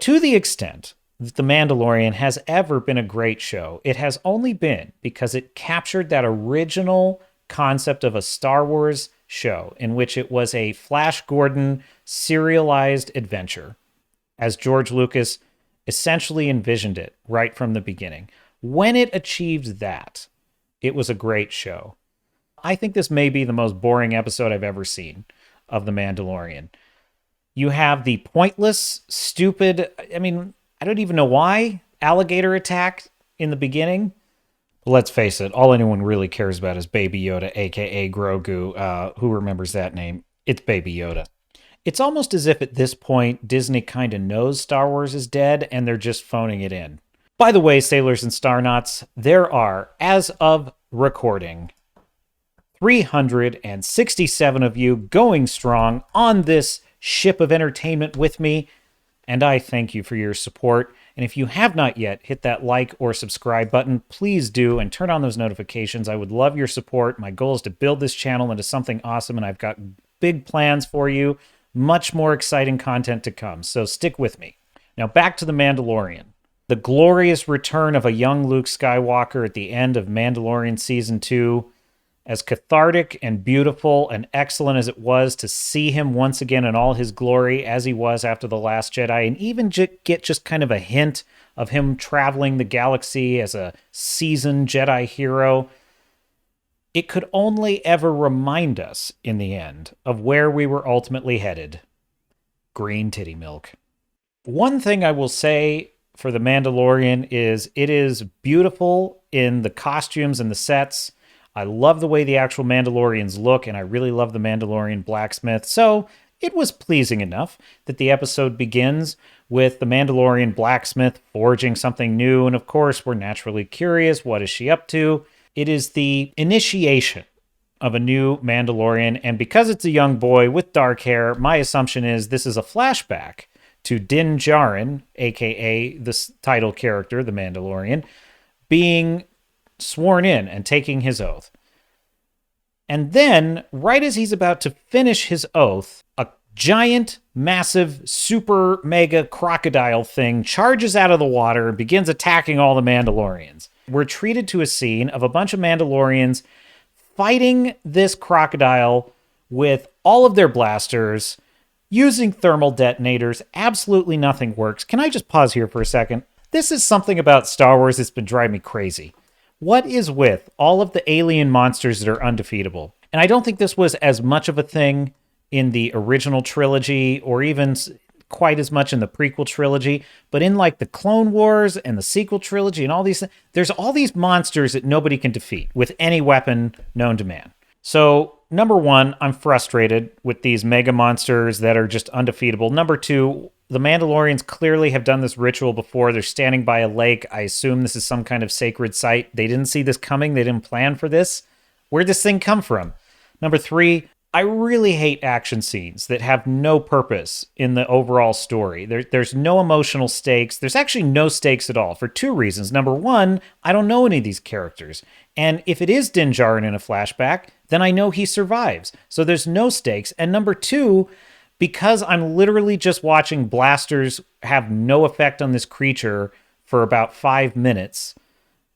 to the extent that The Mandalorian has ever been a great show, it has only been because it captured that original concept of a Star Wars show in which it was a Flash Gordon serialized adventure, as George Lucas essentially envisioned it right from the beginning. When it achieved that, it was a great show. I think this may be the most boring episode I've ever seen of The Mandalorian. You have the pointless, stupid, I don't even know why, alligator attack in the beginning. Let's face it, all anyone really cares about is Baby Yoda, aka Grogu. Who remembers that name? It's Baby Yoda. It's almost as if at this point, Disney kind of knows Star Wars is dead and they're just phoning it in. By the way, sailors and star knots, there are, as of recording, 367 of you going strong on this ship of entertainment with me, and I thank you for your support. And if you have not yet hit that like or subscribe button, please do, and turn on those notifications. I would love your support. My goal is to build this channel into something awesome, and I've got big plans for you. Much more exciting content to come, so stick with me. Now back to The Mandalorian. The glorious return of a young Luke Skywalker at the end of Mandalorian Season 2. As cathartic and beautiful and excellent as it was to see him once again in all his glory as he was after The Last Jedi, and even get just kind of a hint of him traveling the galaxy as a seasoned Jedi hero, it could only ever remind us in the end of where we were ultimately headed. Green titty milk. One thing I will say for The Mandalorian is it is beautiful in the costumes and the sets. I love the way the actual Mandalorians look, and I really love the Mandalorian blacksmith. So it was pleasing enough that the episode begins with the Mandalorian blacksmith forging something new. And of course, we're naturally curious. What is she up to? It is the initiation of a new Mandalorian. And because it's a young boy with dark hair, my assumption is this is a flashback to Din Djarin, aka the title character, the Mandalorian, being sworn in and taking his oath. And then, right as he's about to finish his oath, a giant, massive, super mega crocodile thing charges out of the water and begins attacking all the Mandalorians. We're treated to a scene of a bunch of Mandalorians fighting this crocodile with all of their blasters, using thermal detonators. Absolutely nothing works. Can I just pause here for a second? This is something about Star Wars that's been driving me crazy. What is with all of the alien monsters that are undefeatable? And I don't think this was as much of a thing in the original trilogy or even quite as much in the prequel trilogy, but in like the Clone Wars and the sequel trilogy and all these things, there's all these monsters that nobody can defeat with any weapon known to man. So, number one, I'm frustrated with these mega monsters that are just undefeatable. Number two, the Mandalorians clearly have done this ritual before. They're standing by a lake. I assume this is some kind of sacred site. They didn't see this coming. They didn't plan for this. Where'd this thing come from? Number three, I really hate action scenes that have no purpose in the overall story. There's no emotional stakes. There's actually no stakes at all for two reasons. Number one, I don't know any of these characters. And if it is Din Djarin in a flashback, then I know he survives. So there's no stakes. And number two, because I'm literally just watching blasters have no effect on this creature for about 5 minutes,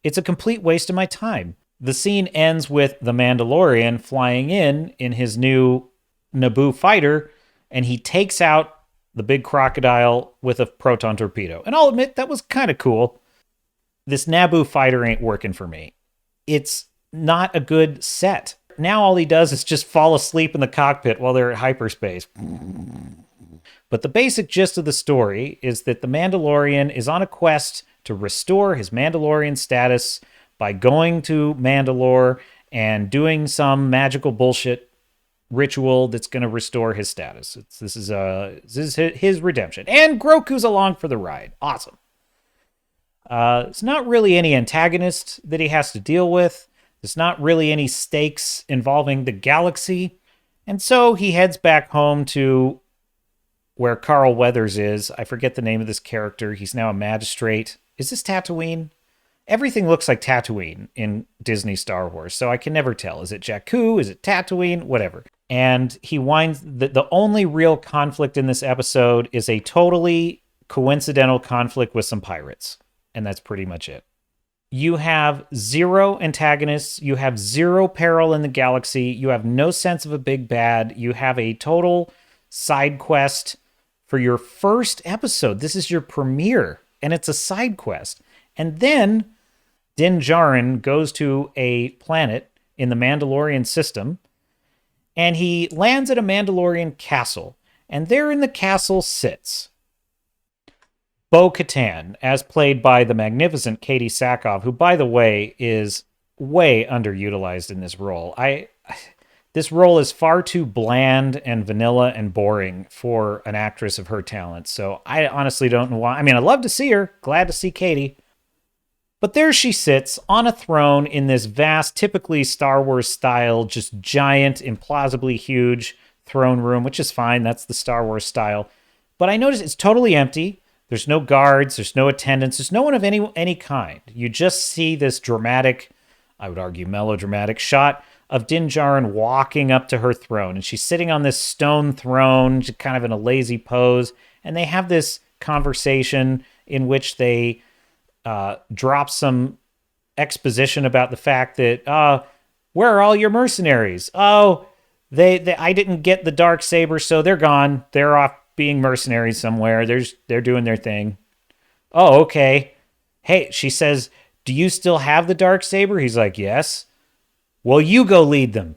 it's a complete waste of my time. The scene ends with the Mandalorian flying in his new Naboo fighter, and he takes out the big crocodile with a proton torpedo. And I'll admit, that was kind of cool. This Naboo fighter ain't working for me. It's not a good set. Now all he does is just fall asleep in the cockpit while they're at hyperspace. But the basic gist of the story is that the Mandalorian is on a quest to restore his Mandalorian status by going to Mandalore and doing some magical bullshit ritual that's going to restore his status. This is his redemption. And Grogu's along for the ride. Awesome. It's not really any antagonist that he has to deal with. There's not really any stakes involving the galaxy. And so he heads back home to where Carl Weathers is. I forget the name of this character. He's now a magistrate. Is this Tatooine? Everything looks like Tatooine in Disney Star Wars, so I can never tell. Is it Jakku? Is it Tatooine? Whatever. And he winds... The only real conflict in this episode is a totally coincidental conflict with some pirates. And that's pretty much it. You have zero antagonists. You have zero peril in the galaxy. You have no sense of a big bad. You have a total side quest for your first episode. This is your premiere, and it's a side quest. And then Din Djarin goes to a planet in the Mandalorian system, and he lands at a Mandalorian castle. And there in the castle sits Bo-Katan, as played by the magnificent Katie Sackhoff, who, by the way, is way underutilized in this role. This role is far too bland and vanilla and boring for an actress of her talent. So I honestly don't know why. I mean, I'd love to see her. Glad to see Katie. But there she sits on a throne in this vast, typically Star Wars style, just giant, implausibly huge throne room, which is fine. That's the Star Wars style. But I notice it's totally empty. There's no guards. There's no attendants. There's no one of any kind. You just see this dramatic, I would argue melodramatic, shot of Din Djarin walking up to her throne. And she's sitting on this stone throne, kind of in a lazy pose. And they have this conversation in which they drop some exposition about the fact that, where are all your mercenaries? Oh, I didn't get the Darksaber, so they're gone. They're off being mercenaries somewhere. They're doing their thing. Oh, okay. Hey, she says, do you still have the Darksaber? He's like, yes. Well, you go lead them.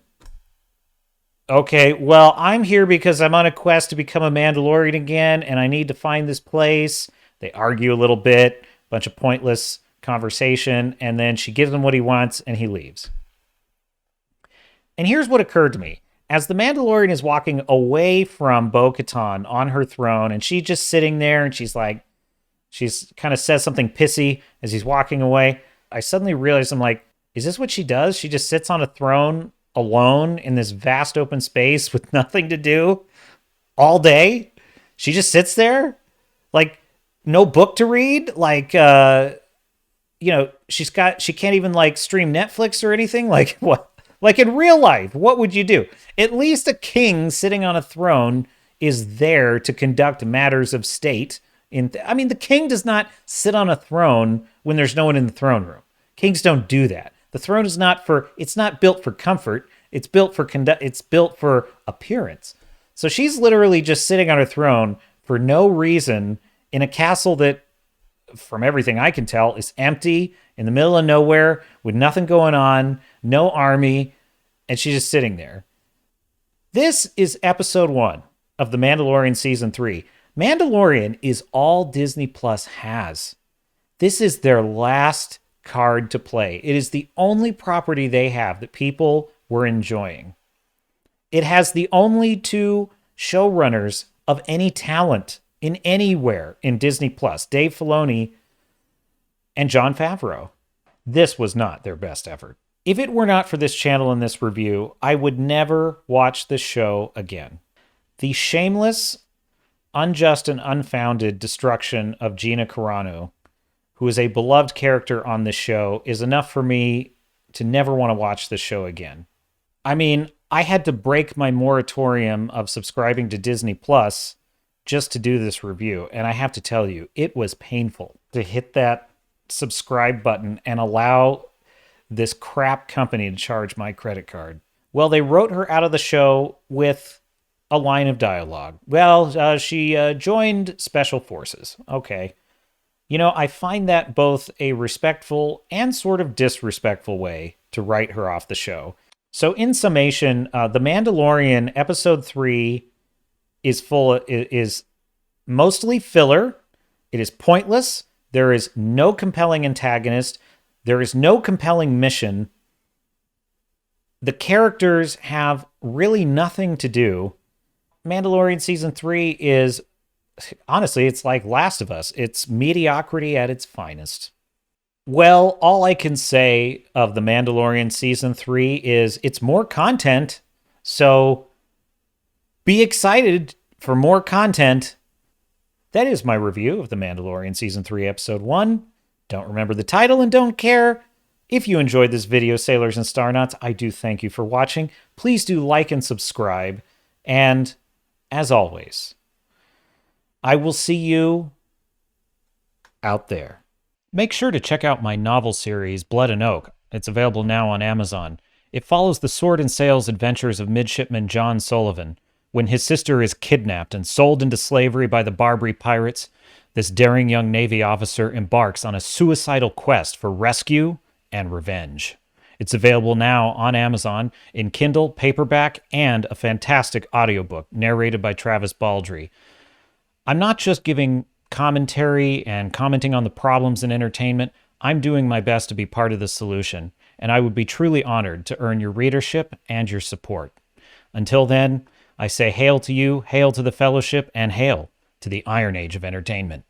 Okay, well, I'm here because I'm on a quest to become a Mandalorian again, and I need to find this place. They argue a little bit, bunch of pointless conversation, and then she gives him what he wants, and he leaves. And here's what occurred to me. As the Mandalorian is walking away from Bo-Katan on her throne, and she's just sitting there, and she's kind of says something pissy as he's walking away, I suddenly realized, I'm like, is this what she does? She just sits on a throne alone in this vast open space with nothing to do all day? She just sits there? Like, no book to read? Like, she can't even, like, stream Netflix or anything? Like, what? Like in real life, what would you do? At least a king sitting on a throne is there to conduct matters of state. The king does not sit on a throne when there's no one in the throne room. Kings don't do that. The throne is it's not built for comfort. It's built for appearance. So she's literally just sitting on her throne for no reason in a castle that, from everything I can tell, is empty, in the middle of nowhere, with nothing going on, no army, and she's just sitting there. This is episode 1 of The Mandalorian Season 3. Mandalorian is all Disney Plus has. This is their last card to play. It is the only property they have that people were enjoying. It has the only 2 showrunners of any talent in anywhere in Disney Plus, Dave Filoni and Jon Favreau. This was not their best effort. If it were not for this channel and this review, I would never watch this show again. The shameless, unjust, and unfounded destruction of Gina Carano, who is a beloved character on this show, is enough for me to never want to watch this show again. I mean, I had to break my moratorium of subscribing to Disney Plus just to do this review, and I have to tell you, it was painful to hit that subscribe button and allow this crap company to charge my credit card. Well, they wrote her out of the show with a line of dialogue. Well, she joined Special Forces. Okay. I find that both a respectful and sort of disrespectful way to write her off the show. So in summation, The Mandalorian Episode 3 is mostly filler. It is pointless. There is no compelling antagonist. There is no compelling mission. The characters have really nothing to do. Mandalorian Season 3 is, honestly, it's like Last of Us. It's mediocrity at its finest. Well, all I can say of The Mandalorian Season 3 is it's more content, so be excited for more content. That is my review of The Mandalorian Season 3, Episode 1. Don't remember the title and don't care. If you enjoyed this video, Sailors and Starnauts, I do thank you for watching. Please do like and subscribe. And, as always, I will see you out there. Make sure to check out my novel series, Blood and Oak. It's available now on Amazon. It follows the sword and sails adventures of Midshipman John Sullivan. When his sister is kidnapped and sold into slavery by the Barbary pirates, this daring young Navy officer embarks on a suicidal quest for rescue and revenge. It's available now on Amazon in Kindle, paperback, and a fantastic audiobook narrated by Travis Baldry. I'm not just giving commentary and commenting on the problems in entertainment. I'm doing my best to be part of the solution, and I would be truly honored to earn your readership and your support. Until then, I say hail to you, hail to the fellowship, and hail to the Iron Age of entertainment.